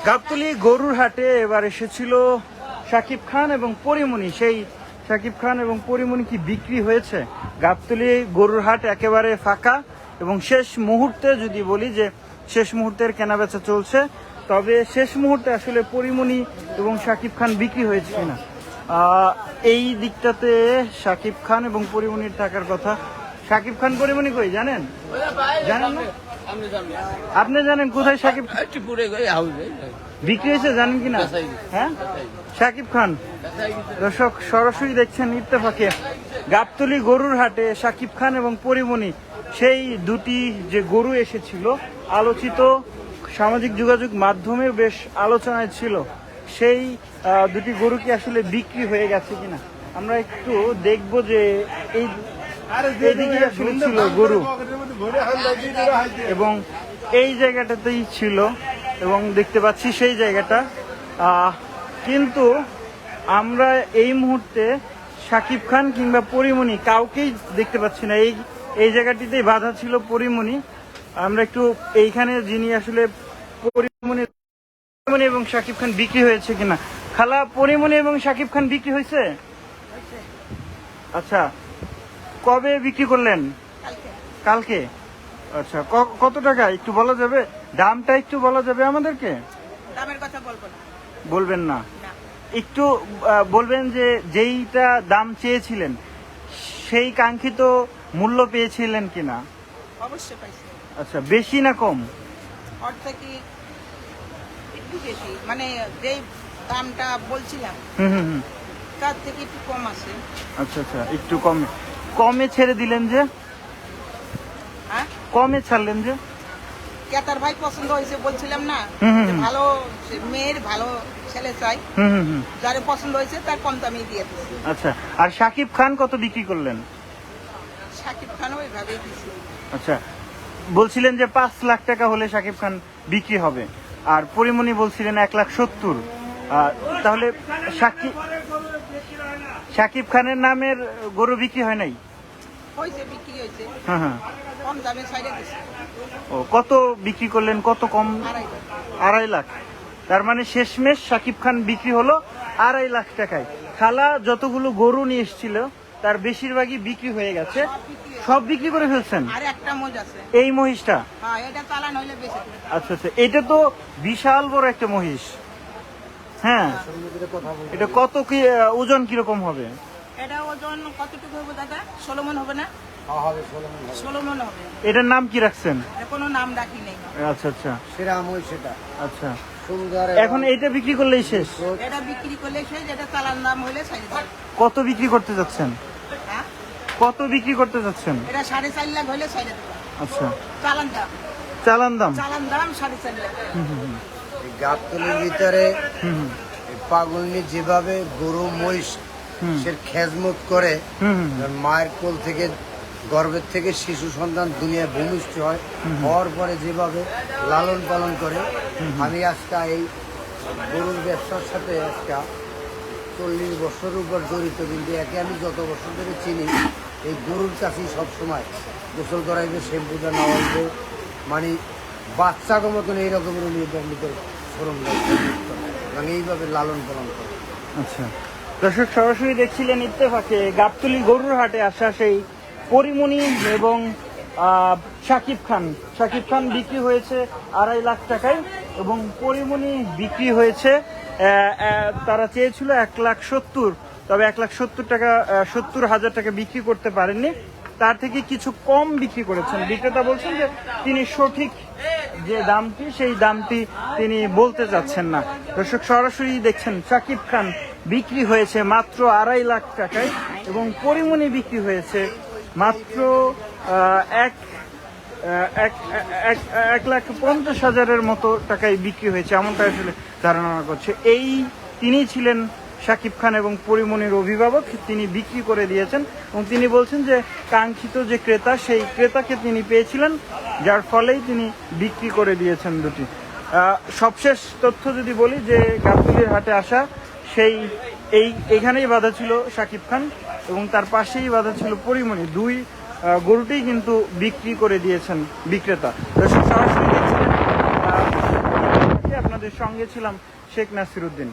গাবতলী গরুর হাটে এবার এসেছিল শাকিব খান এবং পরিমণি। সেই শাকিব খান এবং পরিমণি কি বিক্রি হয়েছে? গাবতলী গরুর হাট একেবারে ফাঁকা এবং শেষ মুহূর্তে যদি বলি যে শেষ মুহূর্তের কেনাবেচা চলছে, তবে শেষ মুহূর্তে আসলে পরিমণি এবং শাকিব খান বিক্রি হয়েছে কিনা এই দিকটাতে শাকিব খান এবং পরিমণির থাকার কথা। শাকিব খান পরিমণি কই জানেন? জানেন না? আপনি জানেন কোথায় শাকিব বিক্রি হয়েছে জানেন কিনা? হ্যাঁ, শাকিব খান। দর্শক সরাসরি দেখছেন ইত্তেফাকে গাবতলী গরুর হাটে শাকিব খান এবং পরিমণি, সেই দুটি যে গরু এসেছিল আলোচিত সামাজিক যোগাযোগ মাধ্যমে বেশ আলোচনায় ছিল, সেই দুটি গরু কি আসলে বিক্রি হয়ে গেছে কিনা আমরা একটু দেখবো। যে এই এদিকে আসলে ছিল গরু এবং এই জায়গাটাতেই ছিল এবং দেখতে পাচ্ছি সেই জায়গাটা, কিন্তু আমরা এই মুহূর্তে শাকিব খান কিংবা পরিমণি কাউকেই দেখতে পাচ্ছি না। এই জায়গাটিতেই বাধা ছিল পরিমণি। আমরা একটু এইখানে যিনি আসলে পরিমণি এবং শাকিব খান বিক্রি হয়েছে কিনা। খালা, পরিমণি এবং শাকিব খান বিক্রি হয়েছে? আচ্ছা, কবে বিক্রি করলেন? কালকে। আচ্ছা, কত টাকা একটু বলা যাবে? দামটা একটু বলা যাবে আমাদেরকে? দামের কথা বলবো না। বলবেন না? একটু বলবেন যে যেইটা দাম চেয়েছিলেন সেই কাঙ্ক্ষিত মূল্য পেয়েছিলেন কিনা? অবশ্যই পাইছি। আচ্ছা, বেশি না কম? অর্ধেক একটু বেশি, মানে যেই দামটা বলছিলাম তার থেকে একটু কম আছে। আচ্ছা আচ্ছা, একটু কমে ছেড়ে দিলেন যে? হ্যাঁ, কমে ছাড়লেন যে? কেতার ভাই পছন্দ হয়েছে বলছিলাম না, ভালো মেয়ের ভালো ছেলে চাই, যার পছন্দ হয়েছে তার কম দামে দিয়ে দিচ্ছি। আচ্ছা, আর শাকিব খান কত বিক্রি করলেন? শাকিব খানও ওইভাবেই দিচ্ছে। আচ্ছা, বলছিলেন যে 5 লাখ টাকা হলে শাকিব খান বিক্রি হবে, আর পরিমণি বলছিলেন 1,70,000। তাহলে শাকিব খানের নামের গরু বিক্রি হয় নাই? হয়েছে, বিক্রি হয়েছে। হ্যাঁ হ্যাঁ, কম দামে ছাইড়ে দিচ্ছে। ও কত বিক্রি করলেন? কত কম? 2.5 লাখ। তার মানে শেষমেশ শাকিব খান বিক্রি হলো 2.5 লাখ টাকায়। খালা যতগুলো গরু নিয়ে এসেছিল তার বেশিরভাগই বিক্রি হয়ে গেছে, সব বিক্রি করে ফেলছেন? আর একটা মহিষ আছে, এই মহিষটা? হ্যাঁ, এটা চালান হইলে বেশি। আচ্ছা আচ্ছা, এটা তো বিশাল বড় একটা মহিষ। হ্যাঁ, এটা কত কি ওজন কিরকম হবে? এটা ওজন কতটুকু হবে দাদা? 16 মণ হবে না? 16 মণ হবে। এটার নাম কি রাখছেন? কোনো নাম রাখি নেই। আচ্ছা আচ্ছা, সেরা মহিষ সেটা। আচ্ছা, সুন্দর। এখন এইটা বিক্রি করলেই শেষ? এটা বিক্রি করলে শেষ, যেটা চালান দাম হইলে ছাইড়ে দেব। কত বিক্রি করতে যাচ্ছেন? হ্যাঁ, কত বিক্রি করতে যাচ্ছেন? এটা 4.5 লাখ হইলে ছাইড়ে দেব। আচ্ছা, চালান দাম? চালান দাম 4.5 লাখ। গাবতলীর ভিতরে পাগলনি যেভাবে গরু মহিষ সে খেজমত করে, মায়ের কোল থেকে গর্ভের থেকে শিশু সন্তান দুনিয়ায় ভূমিষ্ঠ হয়, হওয়ার পরে যেভাবে লালন পালন করে, আমি আজকে এই গরুর ব্যবসার সাথে আজকে 40 বছরের উপর জড়িত। কিন্তু একে আমি যত বছর ধরে চিনি, এই গরুর কাছেই সবসময় গোসল করাইবে, শ্যাম্পুটা নেওয়াইবে, মানে বাচ্চাকে মতন এইরকমের উনি ব্যান্ডিতের শ্রম এবং এইভাবে লালন পালন করে। আচ্ছা, দর্শক সরাসরি দেখছিলেন ইত্তেফাকে গাবতলী গরুর হাটে আসা সেই পরিমণি এবং শাকিব খান। শাকিব খান বিক্রি হয়েছে 2.5 লাখ টাকায় এবং পরিমণি বিক্রি হয়েছে, তারা চেয়েছিল 1,70,000, তবে 1,70,000 টাকা বিক্রি করতে পারেননি, তার থেকে কিছু কম বিক্রি করেছেন। বিক্রেতা বলছেন যে তিনি সঠিক যে দামটি সেই দামটি তিনি বলতে চাচ্ছেন না। দর্শক সরাসরি দেখছেন শাকিব খান বিক্রি হয়েছে মাত্র 2.5 লাখ টাকায় এবং পরিমণি বিক্রি হয়েছে মাত্র 1,50,000 মতো টাকায় বিক্রি হয়েছে, এমনটা আসলে ধারণা করছে। তিনি ছিলেন শাকিব খান এবং পরিমণির অভিভাবক, তিনি বিক্রি করে দিয়েছেন এবং তিনি বলছেন যে কাঙ্ক্ষিত যে ক্রেতা সেই ক্রেতাকে তিনি পেয়েছিলেন, যার ফলেই তিনি বিক্রি করে দিয়েছেন দুটি। সবশেষ তথ্য যদি বলি যে গাবতলীর হাটে আসা সেই এইখানেই বাধা ছিল শাকিব খান এবং তার পাশেই বাধা ছিল পরিমণি, দুই গরুটি কিন্তু বিক্রি করে দিয়েছেন বিক্রেতা। সরাসরি আপনাদের আপনাদের সঙ্গে ছিলাম শেখ নাসিরউদ্দিন।